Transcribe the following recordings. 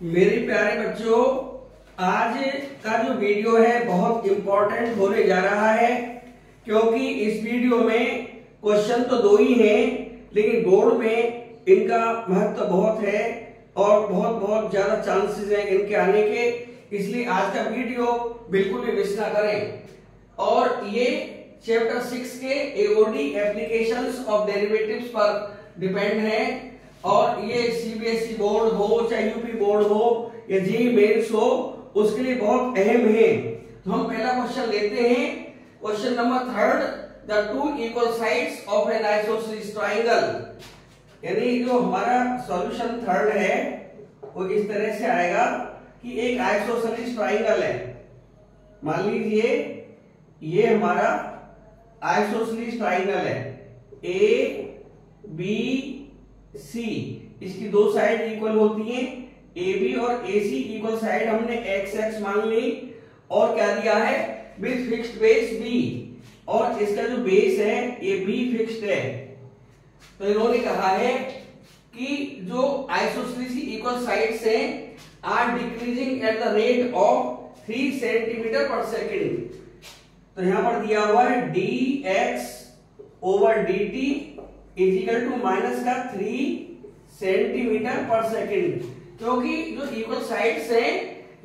मेरे प्यारे बच्चों, आज का जो वीडियो है बहुत इंपॉर्टेंट होने जा रहा है, क्योंकि इस वीडियो में क्वेश्चन तो दो ही हैं, लेकिन बोर्ड में इनका महत्व बहुत है और बहुत बहुत ज्यादा चांसेस हैं इनके आने के। इसलिए आज का वीडियो बिल्कुल भी मिस ना करें। और ये चैप्टर 6 के एओडी एप्लीकेशंस ऑफ डेरिवेटिव्स पर डिपेंड है। और ये सीबीएसई बोर्ड हो चाहे यूपी बोर्ड हो या जेईई मेंस हो, उसके लिए बहुत अहम है। तो हम पहला क्वेश्चन लेते हैं। Question number 3, the two equal sides of N isosceles triangle. यानी जो हमारा सॉल्यूशन 3 है वो इस तरह से आएगा कि एक आइसोसेलेस ट्रायंगल है। मान लीजिए ये हमारा आइसोसेलेस ट्रायंगल है, ए बी सी, इसकी दो साइड इक्वल होती हैं, ए बी और ए सी इक्वल साइड हमने एक्स एक्स मान ली और क्या दिया है विद फिक्स्ड बेस बी, और इसका जो बेस है ये बी फिक्स्ड है। तो इन्होंने कहा है कि जो आइसोसेलेस इक्वल साइड्स हैं are decreasing at the rate of 3 centimetre per second. तो यहां पर दिया हुआ है dx over dt is equal to minus का 3 सेंटीमीटर पर सेकेंड। क्योंकि जो इक्वल साइड्स हैं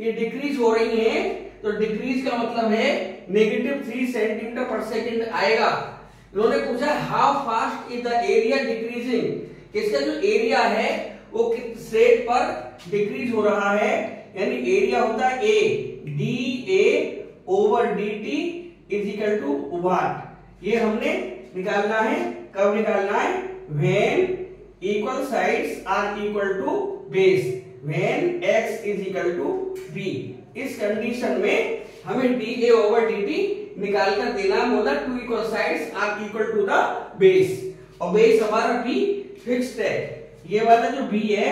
ये डिक्रीज हो रही हैं, तो डिक्रीज का मतलब है -3 सेंटीमीटर पर सेकेंड आएगा। इन्होंने पूछा how fast is the area decreasing. इसका जो एरिया है वो किस रेट पर डिक्रीज हो रहा है, यानी एरिया होता है A d A over d t is equal to what. ये हमने निकालना है। कब निकालना है? When equal sides are equal to base, when x is equal to b। इस कंडीशन में हमें dA ओवर dt निकाल कर देना होगा। Two equal sides are equal to the base, और बेस हमारा b फिक्स्ड है। ये वाला जो b है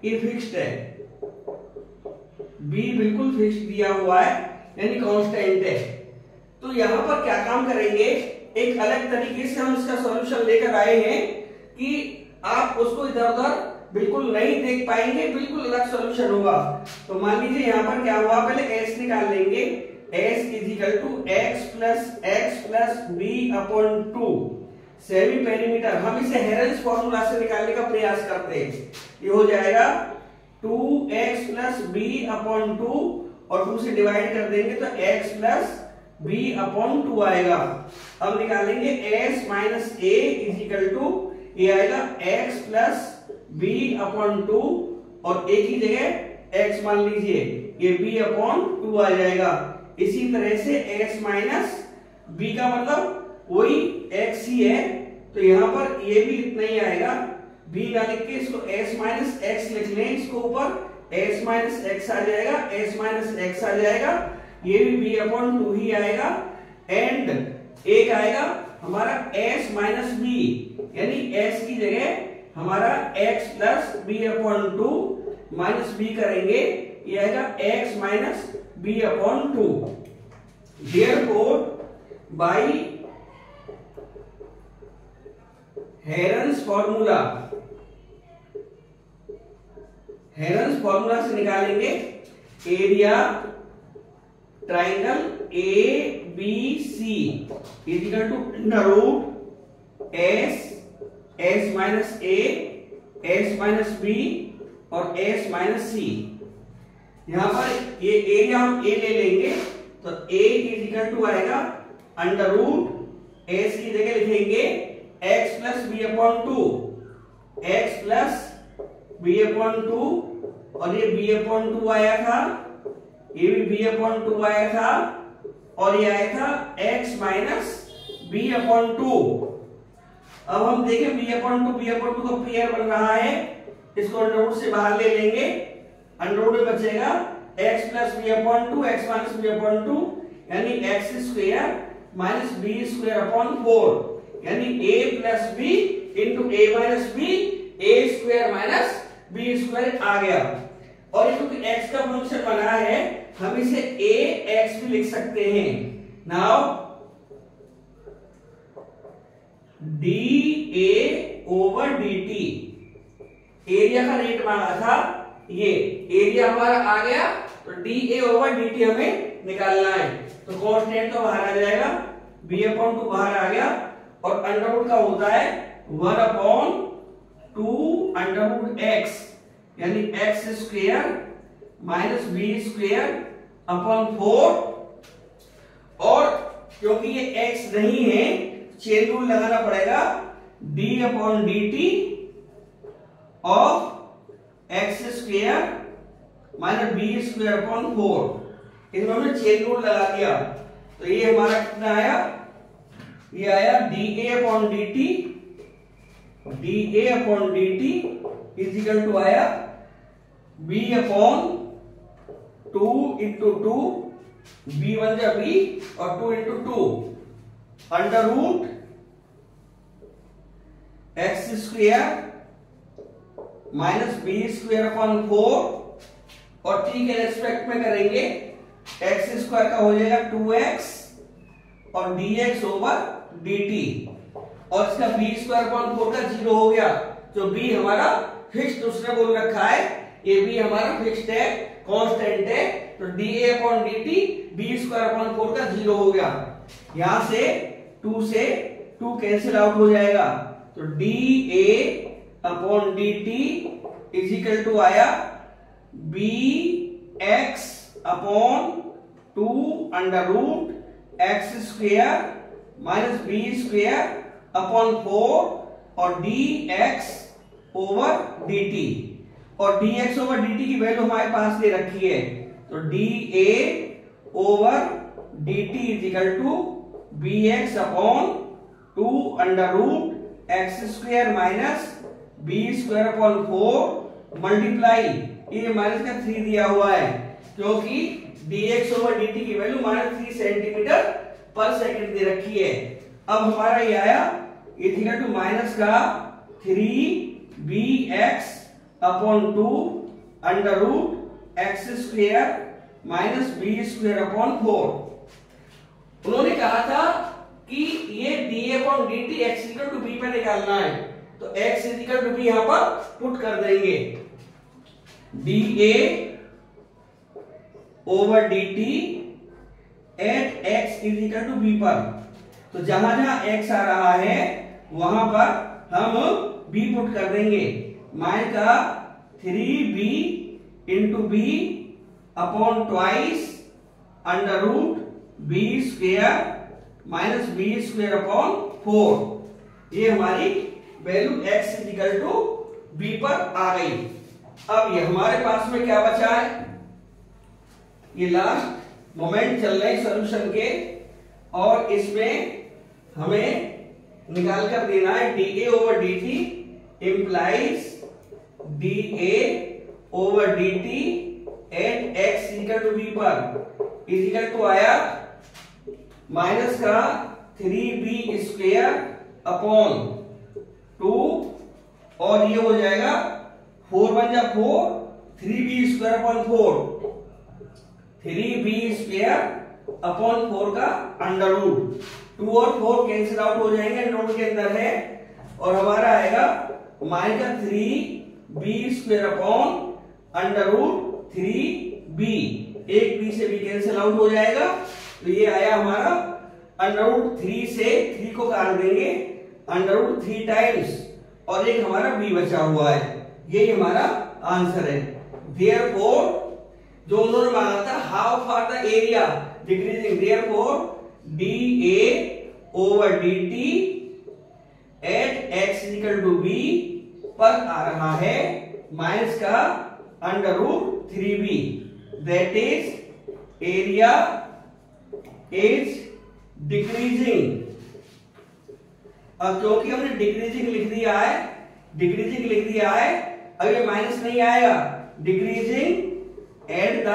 ये फिक्स्ड है, b बिल्कुल फिक्स्ड दिया हुआ है यानी कांस्टेंट है। तो यहां पर क्या काम करेंगे, एक अलग तरीके से हम इसका सॉल्यूशन लेकर आए हैं कि आप उसको इधर उधर बिल्कुल नहीं देख पाएंगे, बिल्कुल अलग सॉल्यूशन होगा। तो मान लीजिए यहां पर क्या हुआ, पहले s निकाल लेंगे। s is equal to x plus b upon 2 semi perimeter. हम इसे हेरेंस फॉर्मूला से निकालने का प्रयास करते हैं। ये हो जाएगा 2x प्लस b अपॉन 2 और 2 से डिवाइड कर देंगे तो x प्लस b अपॉन 2 आएगा। अब निकालेंगे s minus a is equal to, ये आएगा x प्लस b अपॉन 2 और a की जगह x मान लीजिए, ये b अपॉन 2 आ जाएगा। इसी तरह से s माइनस b का मतलब वही x ही है, तो यहां पर ये भी इतना ही आएगा। b ना लिख के इसको s माइनस x लिख लें, इसको ऊपर s माइनस x आ जाएगा, s माइनस x आ जाएगा, ये भी b अपॉन 2 ही आएगा। एंड एक आएगा हमारा s माइनस b, यानी s की जगह हमारा x plus b upon 2 minus b करेंगे, ये आएगा x minus b upon 2। Therefore by Heron's formula, Heron's formula से निकालेंगे area triangle ABC is equal to under root s minus a, s minus b और s minus c। यहां पर ये area हम a ले लेंगे तो a इज इक्वल टू आएगा अंडर रूट, s की जगह लिखेंगे x plus b upon 2, x plus b upon 2 और ये b अपॉन 2 आया था, ये भी b अपॉन 2 आया था, और ये आया था x माइनस b अपॉन 2। अब हम देखें b अपॉन 2 का पेयर बन रहा है, इसको अंडर रूट से बाहर ले लेंगे, अंडर रूट में बचेगा x plus b upon 2, x minus b upon 2, यानी x square minus b square upon 4, यानी a plus b into a minus b, a square minus b square आ गया। और ये क्योंकि x का फंक्शन बना है हम इसे ax भी लिख सकते हैं। Now dA over dt, area का रेट मांगा था ये एरिया हमारा आ गया, तो dA ओवर dt हमें निकालना है। तो कांस्टेंट तो बाहर आ जाएगा, b/2 बाहर आ गया, और अंडर रूट का होता है 1/2 अंडर रूट x, यानी x square minus b square upon 4। और क्योंकि ये x नहीं है, चेन रूल लगाना पड़ेगा, d/dt of x square minus b square upon 4। इसमें हमने चेन रूल लगा दिया, तो ये हमारा कितना आया, ये आया dA/dt, dA/dt is equal to आया b/2 इंटू 2, b1 जा b और 2 into 2 under root x square minus b square upon 4, और t के रेस्पेक्ट में करेंगे, x स्क्वायर का हो जाएगा 2x और dx ओवर dt, और इसका b स्क्वायर अपॉन 4 का 0 हो गया। जो b हमारा फिक्स्ड उसने बोल रखा है, ये b हमारा फिक्स्ड है, कांस्टेंट है, तो dA/dt b स्क्वायर अपॉन 4 का 0 हो गया। यहां से 2 कैंसिल आउट हो जाएगा, तो dA/dt इज इक्वल टू आया bx/2 under root x square minus b square upon 4 और dx ओवर dt, और dx ओवर dt की वैल्यू हमारे पास दे रखी है, तो dA over dt is equal to bx/2 under root x square minus b square upon 4 multiply, ये माइनस का 3 दिया हुआ है, क्योंकि dx ओवर dt की वैल्यु -3 सेंटीमीटर पर सेकंड दे रखी है। अब हमारा ये आया इक्वल टू माइनस का 3bx/2 under root x square minus b square upon 4। उन्होंने कहा था कि ये dA/dt x equal to b पे निकालना है, तो x इक्वल टू b यहां पर पुट कर देंगे, dA over dt at x is equal to b पर, तो जहां जहां x आ रहा है वहां पर हम b पुट कर देंगे, मान का 3b into b upon twice under root b square minus b square upon 4। ये हमारी value x is equal to b पर आ गई। अब ये हमारे पास में क्या बचा है, ये लास्ट मोमेंट चल रहे सॉल्यूशन के, और इसमें हमें निकाल कर देना है dA over dt implies dA over dt at x equal to b पर इज इक्वल टू आया माइनस का 3b स्क्वायर अपॉन 2, और ये हो जाएगा 4 1 जा 4, 3b square upon 4, 3b square upon 4 का अंडर रूट, 2 और 4 कैंसिल आउट हो जाएंगे, नोट के अंदर है, और हमारा आएगा माइनस का 3b square upon under root 3b, एक b से b कैंसिल आउट हो जाएगा, तो ये आया हमारा अंडर रूट 3 से 3 को काट देंगे, अंडर रूट 3 टाइम्स, और एक हमारा b बचा हुआ है, ये हमारा आंसर है। देयरफॉर जो उन्होंने मांगा था how far the area decreasing, therefore dA over dt at x equal to b पर आ रहा है माइनस का under root 3b, that is area is decreasing. अब क्योंकि हमने डिक्रीजिंग लिख दिया है, अब ये माइनस नहीं आएगा, decreasing at the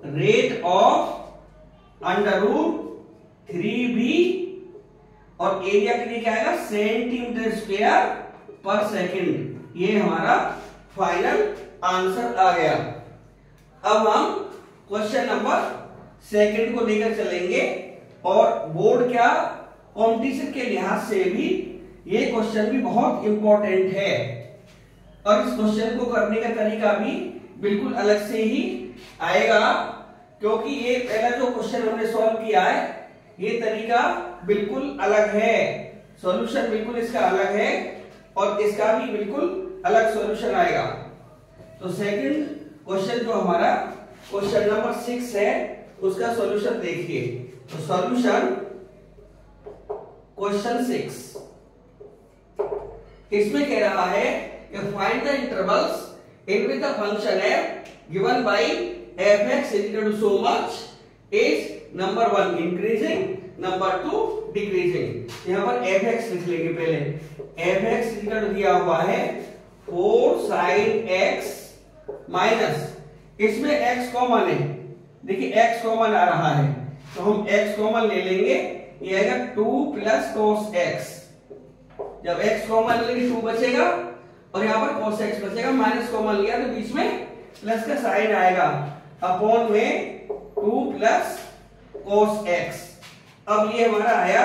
rate of under root 3b, और एरिया के लिए क्या आएगा सेंटीमीटर स्क्वायर पर सेकंड। ये हमारा फाइनल आंसर आ गया। अब हम क्वेश्चन नंबर सेकंड को लेकर चलेंगे, और बोर्ड क्या कंपटीशन के लिहाज से भी ये क्वेश्चन भी बहुत इंपॉर्टेंट है। और इस क्वेश्चन को करने का तरीका भी बिल्कुल अलग से ही आएगा, क्योंकि ये पहला जो क्वेश्चन हमने सॉल्व किया है ये तरीका बिल्कुल अलग है, सॉल्यूशन बिल्कुल इसका अलग है और इसका भी बिल्कुल अलग सॉल्यूशन आएगा। तो सेकंड क्वेश्चन जो हमारा क्वेश्चन नंबर 6 है उसका सॉल्यूशन देखिए। तो सॉल्यूशन क्वेश्चन 6 इसमें कह रहा है कि find the intervals in which the function f given by fx equal to so much is number 1 increasing, number 2 decreasing. यहां पर fx लिख लेंगे पहले। fx इक्वल टू दिया हुआ है 4 sin x माइनस, इसमें x कॉमन है, देखिए x कॉमन आ रहा है तो हम x कॉमन ले लेंगे, ये आएगा 2 प्लस cos x। जब x कॉमन लेंगे 2 बचेगा और यहाँ पर cos x बचेगा, माइनस कॉमन लिया तो बीच में प्लस का साइन आएगा, अपॉन में 2 प्लस cos x। अब ये हमारा आया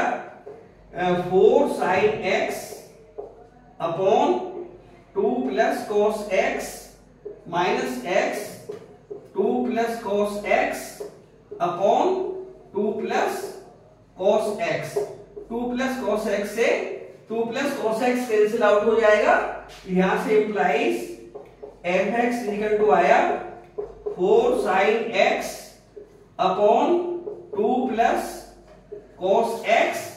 4 sin x upon 2 plus cos x minus x 2 plus cos x upon 2 plus cos x। 2 plus cos x से 2 plus cos x cancel out हो जाएगा, यहां से इंप्लाइज fx इक्वल टू आया 4 sin x upon 2 plus cos x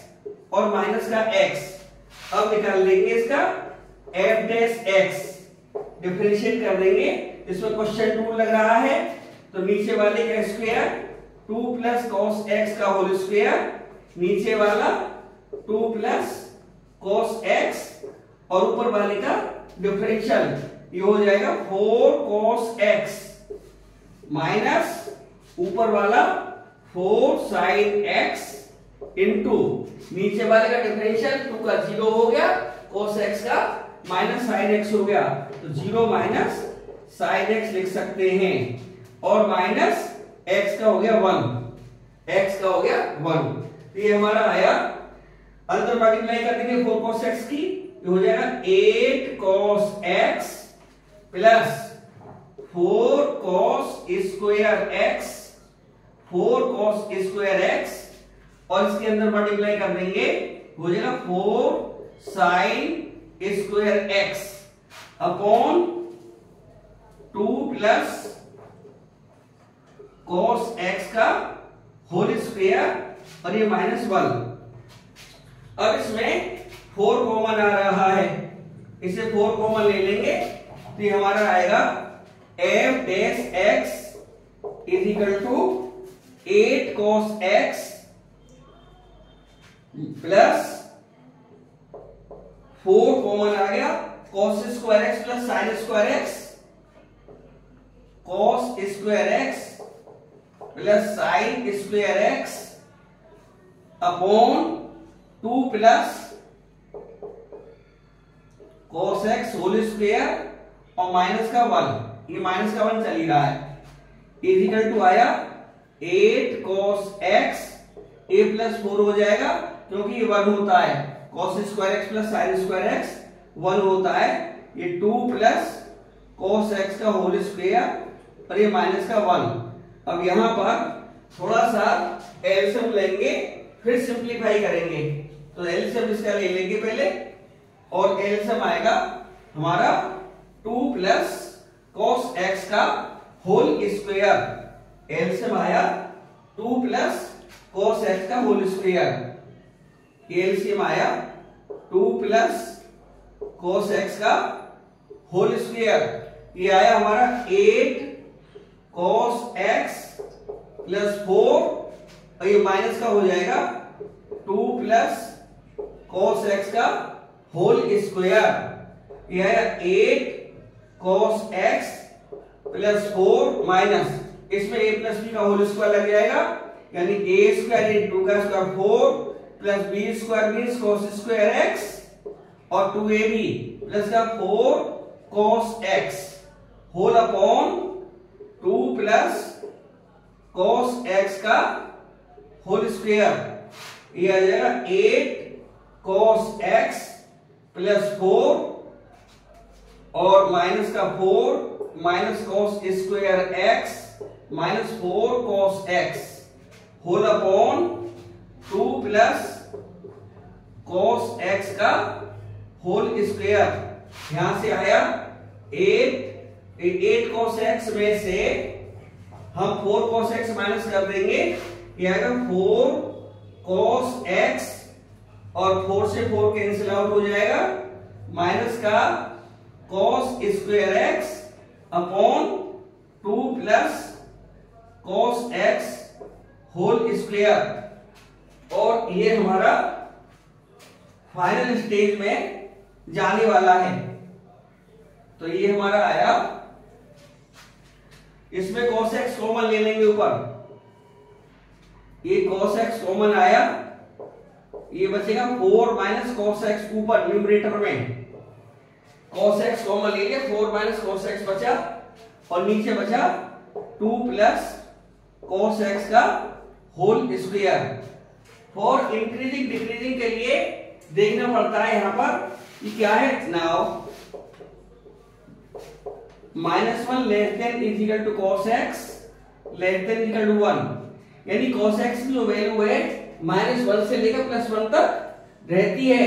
और minus का x। अब निकाल लेंगे इसका f डैश x, डिफरेंशिएट कर देंगे। इसमें क्वेश्चन 2 लग रहा है तो नीचे वाले का स्क्वायर 2 प्लस cos x का होल स्क्वायर, नीचे वाला 2 प्लस cos x और ऊपर वाले का डिफरेंशियल, ये हो जाएगा 4 cos x माइनस ऊपर वाला 4 sin x इंटू नीचे वाले का डिफरेंशियल 2 का 0 हो गया, cos x का माइनस sin x हो गया, तो 0 माइनस sin x लिख सकते हैं और माइनस x का हो गया 1, x का हो गया 1। तो ये हमारा आया, अंदर मल्टीप्लाई कर देंगे 4 cos x की, ये हो जाएगा 8 cos x plus 4 cos square x, 4 cos square x और इसके अंदर मल्टीप्लाई कर देंगे, हो जाएगा 4 sin square x upon 2 plus cos x का होल स्क्वायर और ये माइनस 1। अब इसमें 4 कॉमन आ रहा है, इसे 4 कॉमन ले लेंगे तो ये हमारा आएगा f dash x is equal to 8 cos x plus 4 common आ गया, cos square x plus sin square x, cos square x plus sin square x upon 2 plus cos x whole square और minus का 1, ये minus का 1 चल ही रहा है, is equal to आया 8 cos x, a प्लस 4 हो जाएगा क्योंकि ये 1 होता है, cos square x plus sin square x 1 होता है, ये 2 प्लस cos x का होल स्क्वायर और ये माइनस का 1। अब यहां पर थोड़ा सा एलसीएम लेंगे फिर सिंप्लीफाई करेंगे, तो एलसीएम इसका ले लेंगे पहले और एलसीएम आएगा हमारा 2 प्लस cos x का होल स्क्वायर, एलसीएम आया 2 प्लस cos x का होल स्क्वायर, एलसीएम आया 2 प्लस cos x का होल स्क्वायर, ये आया हमारा 8 cos x प्लस 4 और ये माइनस का हो जाएगा 2 प्लस cos x का होल स्क्वायर, ये आया 8 cos x प्लस 4 माइनस, इसमें a प्लस b का होल स्क्वायर लग जाएगा, यानी a स्क्वायर इंटू का square 4 plus b square means cos square x और 2ab प्लस का 4 cos x whole upon 2 plus cos x का होल स्क्वायर, ये आ जाएगा 8 cos x प्लस 4 और माइनस का 4 minus cos square x minus 4 cos x whole upon 2 plus cos x का whole square. यहां से आया 8 कॉस एक्स में से हम 4 कॉस एक्स माइनस कर देंगे, ये आएगा 4 कॉस एक्स और 4 से 4 कैंसिल आउट हो जाएगा, माइनस का cos square x upon 2 plus cos x whole square. और ये हमारा फाइनल स्टेज में जाने वाला है। तो ये हमारा आया, इसमें cos x कॉमन ले लेंगे ऊपर, ये cos x कॉमन आया, ये बचेगा 4 माइनस cos x ऊपर न्यूमरेटर में, cos x कॉमन ले लिया, 4 माइनस cos x बचा और नीचे बचा 2 प्लस cos x का whole square. For increasing decreasing के लिए देखना पड़ता है यहां पर कि क्या है। Now -1 less than is equal to cos x less than equal to 1, यानी cos x की जो वैल्यू है -1 से लेकर +1 तक रहती है,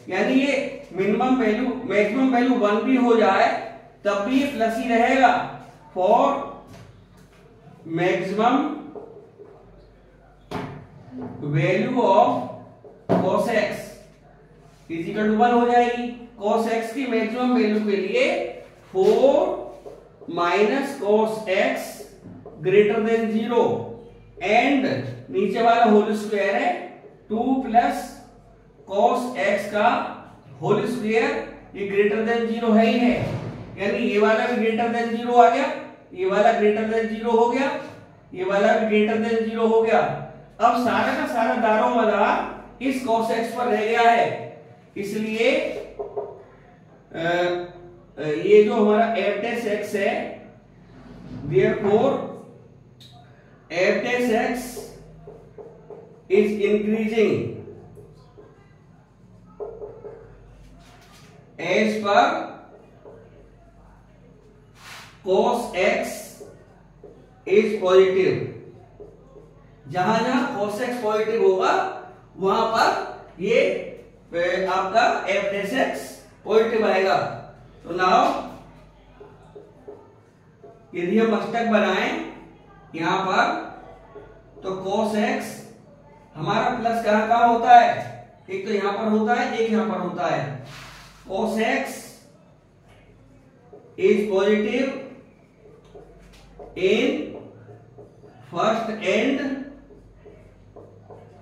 यानी ये मिनिमम वैल्यू मैक्सिमम वैल्यू 1 भी हो जाए तब भी ये प्लस ही रहेगा। For maximum value of cos x is equal to 1 हो जाएगी। cos x की मैक्सिमम वैल्यू के लिए 4 minus cos x greater than 0 and नीचे वाला होल स्क्वायर है 2 प्लस cos x का होल स्क्वायर, ये ग्रेटर देन 0 है ही है, यानी ये वाला भी ग्रेटर देन 0 आ गया, ये वाला ग्रेटर देन 0 हो गया, ये वाला भी ग्रेटर देन 0 हो गया। अब सारा का सारा दारोमदार इस cos x पर रह गया है, इसलिए ये जो हमारा f dash x है, therefore f dash x is increasing as per cos x is positive। जहां जहां cos x पॉजिटिव होगा वहां पर ये आपका f dash x पॉजिटिव आएगा। तो नाउ यदि हम अष्टक बनाएं यहां पर, तो cos x हमारा प्लस कहां कहां होता है, एक तो यहां पर होता है, एक यहां पर होता है। cos x is positive in first and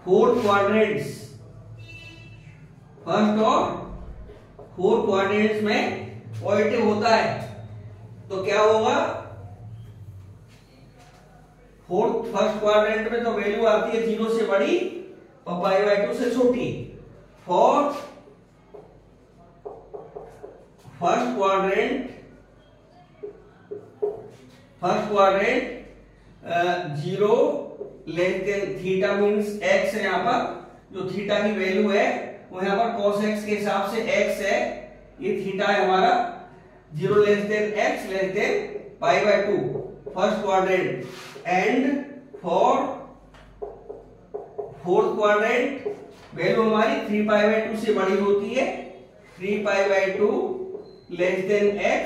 fourth quadrants, first और फोर्थ क्वाड्रेंट्स में पॉजिटिव होता है। तो क्या होगा, फर्स्ट क्वाड्रेंट में तो वैल्यू आती है 0 से बड़ी और π/2 से छोटी। For first quadrant 0 less then theta means x है, यहां पर जो थीटा की वैल्यू है वो यहां पर cos x के हिसाब से x है, ये थीटा है हमारा, 0 less than x less than π/2 first quadrant. And for fourth quadrant value हमारी 3π/2 से बड़ी होती है, 3π/2 less than x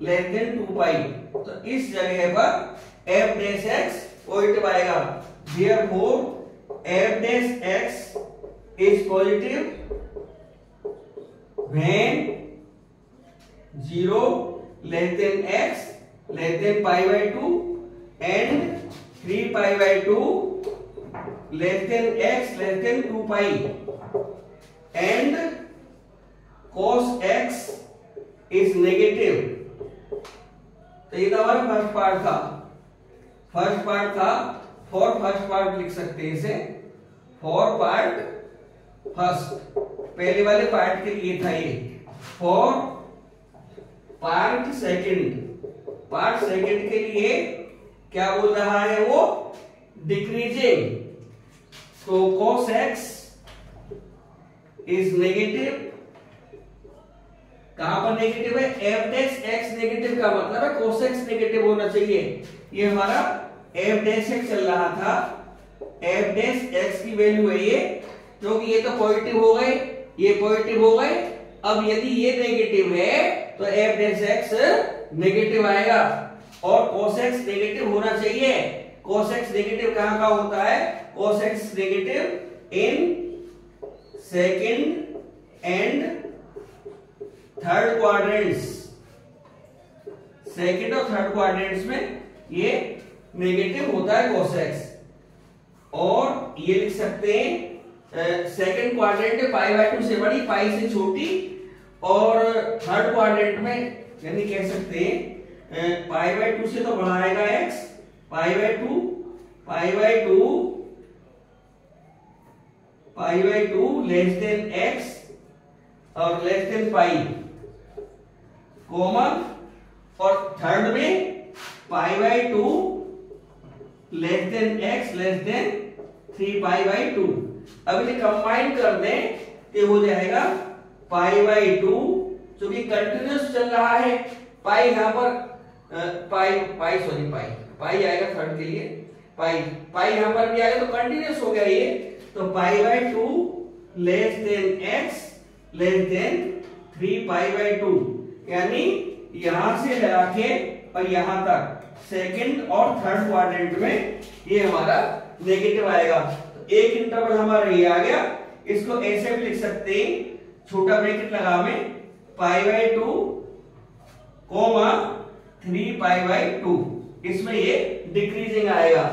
less than 2π। तो इस जगह पर f dash x पॉजिटिव आएगा। Therefore f dash x is positive when 0 less than x less than π/2 and 3π/2 less than x less than 2π and cos x is negative। तो ये तो हमारा first part था, फॉर फर्स्ट पार्ट लिख सकते हैं इसे, फॉर पार्ट फर्स्ट, पहले वाले पार्ट के लिए था ये। फॉर पार्ट सेकंड के लिए क्या बोल रहा है वो, डिक्रीजिंग। तो cos x is negative कहां पर नेगेटिव है, एफ डैश एक्स नेगेटिव का मतलब है cos x नेगेटिव होना चाहिए। ये हमारा एफ डैश एक्स चल रहा था, एफ डैश एक्स की वैल्यू है ये, क्योंकि ये तो पॉजिटिव हो गए, ये पॉजिटिव हो गए। अब यदि ये नेगेटिव है तो एफ डैश एक्स नेगेटिव आएगा और cos x नेगेटिव होना चाहिए। cos x नेगेटिव कहां का होता है, cos x negative in second and third quadrants, second और थर्ड क्वाड्रेंट्स में ये नेगेटिव होता है cos x। और ये लिख सकते हैं सेकंड क्वाड्रेंट में पाई बाय 2 से बड़ी, पाई से छोटी, और थर्ड क्वाड्रेंट में यानी कह सकते हैं पाई बाय 2 से तो बड़ा आएगा x, pi by 2, pi by 2, pi by 2 less than x और लेस देन पाई, कॉमन, और थर्ड में pi by 2 less than x less then 3 pi by 2। अब इसे कंबाइन कर दें तो हो जाएगा पाई बाय 2, जो कि कंटिन्यूस चल रहा है। पाई यहां पर पाई आएगा थर्ड के लिए, पाई यहां पर भी आएगा तो कंटिन्यूस हो गया ये, तो पाई by 2 less than x less then 3 pi by 2, यानी यहां से लगा के और यहां तक सेकंड और थर्ड क्वाड्रेंट में ये हमारा नेगेटिव आएगा। तो एक इंटरवल हमारा ये आ गया, इसको ऐसे भी लिख सकते हैं, छोटा ब्रैकेट लगा में pi by 2 comma 3 pi by 2, इसमें ये डिक्रीजिंग आएगा,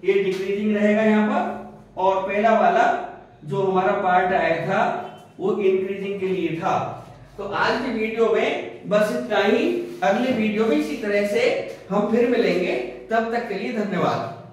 ये डिक्रीजिंग रहेगा यहां पर, और पहला वाला जो हमारा पार्ट आया था वो इंक्रीजिंग के लिए था। तो आज की वीडियो में बस इतना ही, अगले वीडियो में इसी तरह से हम फिर मिलेंगे, तब तक के लिए धन्यवाद।